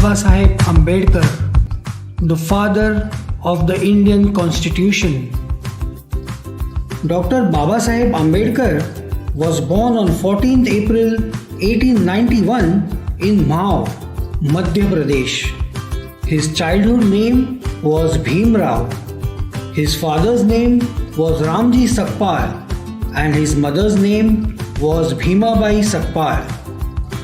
Babasaheb Ambedkar, the father of the Indian Constitution. Dr. Babasaheb Ambedkar was born on 14th April 1891 in Mhau, Madhya Pradesh. His childhood name was Bhim Rao. His father's name was Ramji Sakpal and his mother's name was Bhimabai Sakpal.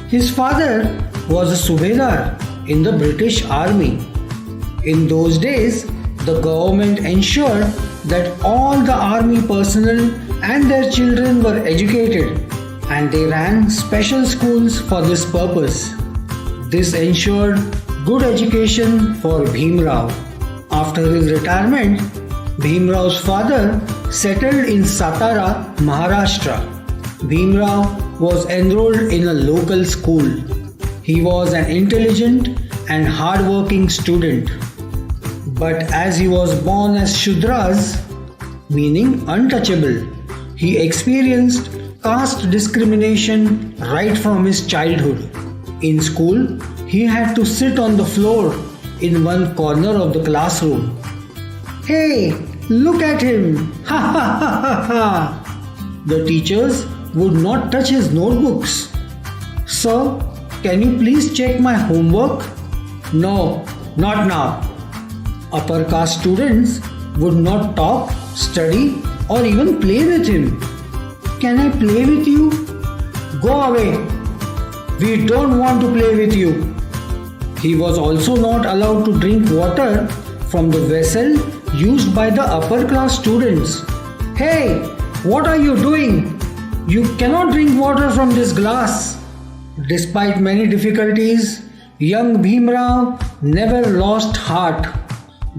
His father was a Subedar in the British Army. In those days, the government ensured that all the army personnel and their children were educated, and they ran special schools for this purpose. This ensured good education for Bhim Rao. After his retirement, Bhim Rao's father settled in Satara, Maharashtra. Bhim Rao was enrolled in a local school. He was an intelligent and hard-working student. But as he was born as Shudras, meaning untouchable, he experienced caste discrimination right from his childhood. In school, he had to sit on the floor in one corner of the classroom. "Hey, look at him! Ha ha ha ha ha!" The teachers would not touch his notebooks. "Sir, can you please check my homework?" "No, not now." Upper caste students would not talk, study, or even play with him. "Can I play with you?" "Go away. We don't want to play with you." He was also not allowed to drink water from the vessel used by the upper class students. "Hey, what are you doing? You cannot drink water from this glass." Despite many difficulties, young Bhim Rao never lost heart.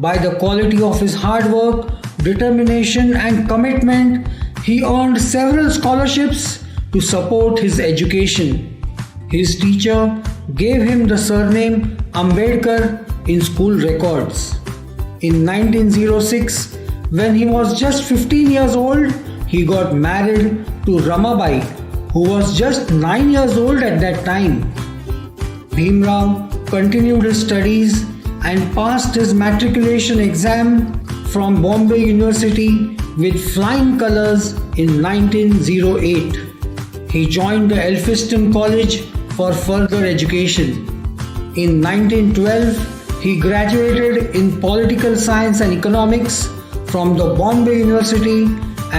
By the quality of his hard work, determination and commitment, he earned several scholarships to support his education. His teacher gave him the surname Ambedkar in school records. In 1906, when he was just 15 years old, he got married to Ramabai, who was just 9 years old at that time. Bhim Rao continued his studies and passed his matriculation exam from Bombay University with flying colors in 1908. He joined the Elphinstone College for further education. In 1912, he graduated in political science and economics from the Bombay University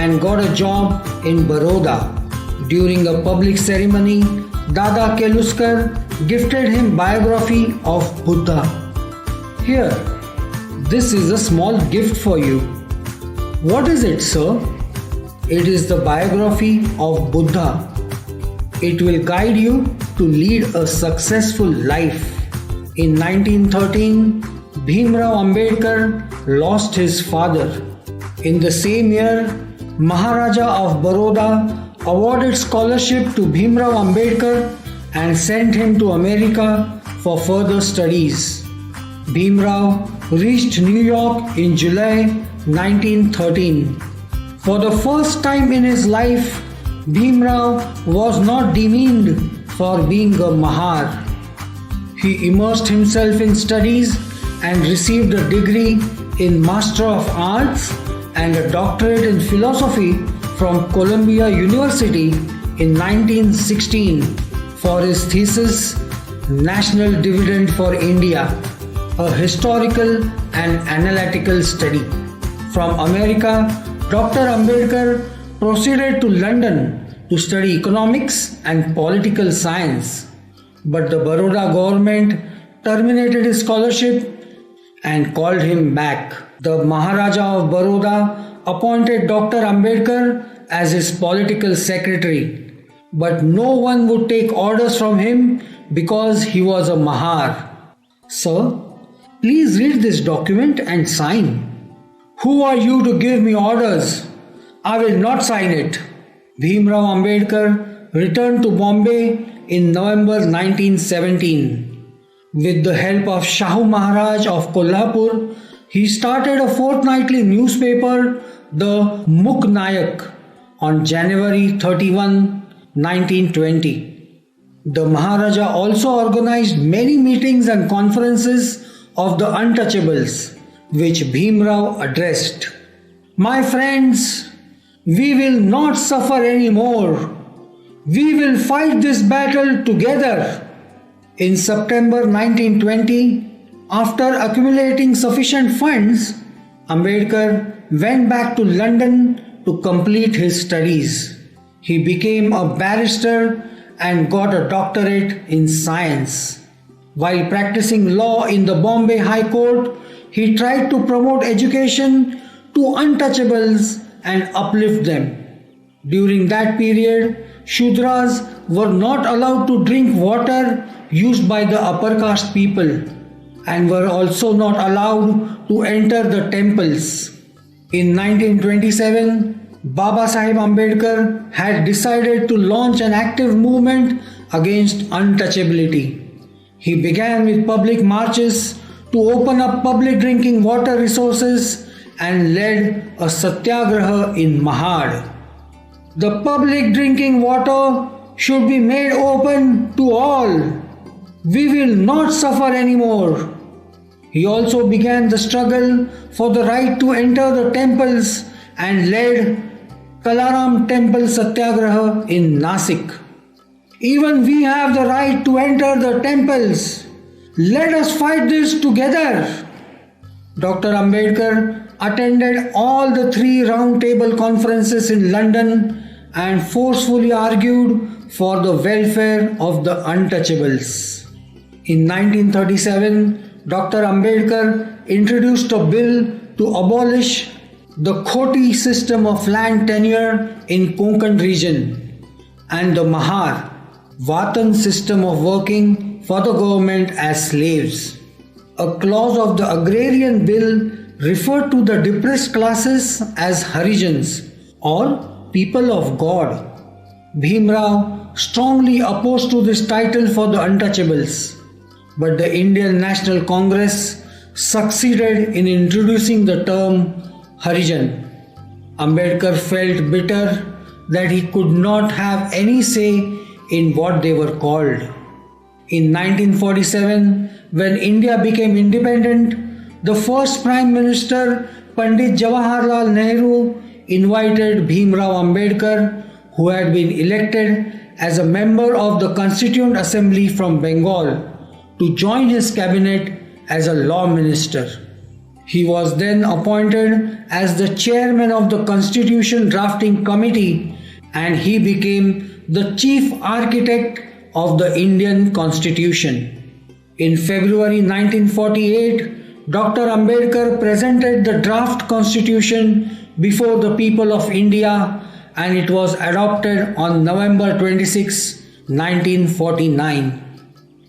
and got a job in Baroda. During a public ceremony, Dada Keluskar gifted him biography of Buddha. "Here, this is a small gift for you." "What is it, sir?" "It is the biography of Buddha. It will guide you to lead a successful life." In 1913, Bhim Rao Ambedkar lost his father. In the same year, Maharaja of Baroda awarded scholarship to Bhim Rao Ambedkar and sent him to America for further studies. Bhim Rao reached New York in July 1913. For the first time in his life, Bhim Rao was not demeaned for being a Mahar. He immersed himself in studies and received a degree in Master of Arts and a doctorate in philosophy from Columbia University in 1916 for his thesis National Dividend for India, a historical and analytical study. From America, Dr. Ambedkar proceeded to London to study economics and political science. But the Baroda government terminated his scholarship and called him back. The Maharaja of Baroda appointed Dr. Ambedkar as his political secretary. But no one would take orders from him because he was a Mahar. "Sir, please read this document and sign." "Who are you to give me orders? I will not sign it." Bhim Rao Ambedkar returned to Bombay in November 1917. With the help of Shahu Maharaj of Kolhapur, he started a fortnightly newspaper, the Mukh Nayak, on January 31, 1920. The Maharaja also organized many meetings and conferences of the untouchables, which Bhim Rao addressed. My friends, we will not suffer anymore. We will fight this battle together. In September 1920, after accumulating sufficient funds, Ambedkar went back to London to complete his studies. He became a barrister and got a doctorate in science. While practicing law in the Bombay High Court, he tried to promote education to untouchables and uplift them. During that period, Shudras were not allowed to drink water used by the upper caste people and were also not allowed to enter the temples. In 1927, Baba Saheb Ambedkar had decided to launch an active movement against untouchability. He began with public marches to open up public drinking water resources and led a satyagraha in Mahad. The public drinking water should be made open to all. We will not suffer anymore. He also began the struggle for the right to enter the temples and led Kalaram Temple Satyagraha in Nasik. Even we have the right to enter the temples. Let us fight this together. Dr. Ambedkar attended all the 3 round table conferences in London and forcefully argued for the welfare of the untouchables. In 1937, Dr. Ambedkar introduced a bill to abolish the Khoti system of land tenure in Konkan region and the Mahar, Vatan system of working for the government as slaves. A clause of the agrarian bill referred to the depressed classes as Harijans or people of God. Bhim Rao strongly opposed to this title for the untouchables, but the Indian National Congress succeeded in introducing the term Harijan. Ambedkar felt bitter that he could not have any say in what they were called. In 1947, when India became independent, the first Prime Minister, Pandit Jawaharlal Nehru, invited Bhim Rao Ambedkar, who had been elected as a member of the Constituent Assembly from Bengal, to join his cabinet as a law minister. He was then appointed as the chairman of the Constitution Drafting Committee and he became the chief architect of the Indian Constitution. In February 1948, Dr. Ambedkar presented the draft constitution before the people of India and it was adopted on November 26, 1949.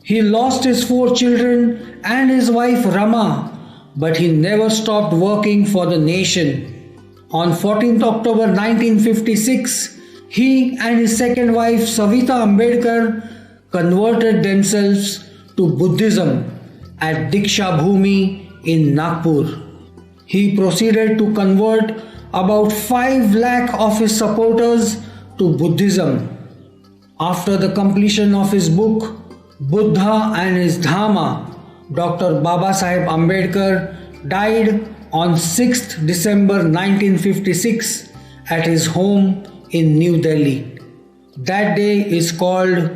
He lost his 4 children and his wife Rama, but he never stopped working for the nation. On 14th October 1956, he and his second wife Savita Ambedkar converted themselves to Buddhism at Diksha Bhumi in Nagpur. He proceeded to convert about 5 lakh of his supporters to Buddhism. After the completion of his book, Buddha and his Dhamma, Dr. Baba Saheb Ambedkar died on 6th December 1956 at his home in New Delhi. That day is called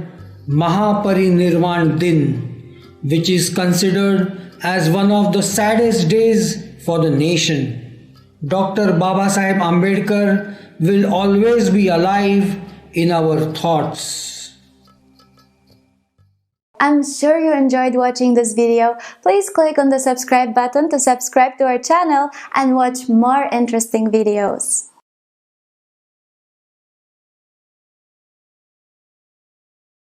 Mahaparinirvan Din, which is considered as one of the saddest days for the nation. Dr. Baba Saheb Ambedkar will always be alive in our thoughts. I'm sure you enjoyed watching this video. Please click on the subscribe button to subscribe to our channel and watch more interesting videos.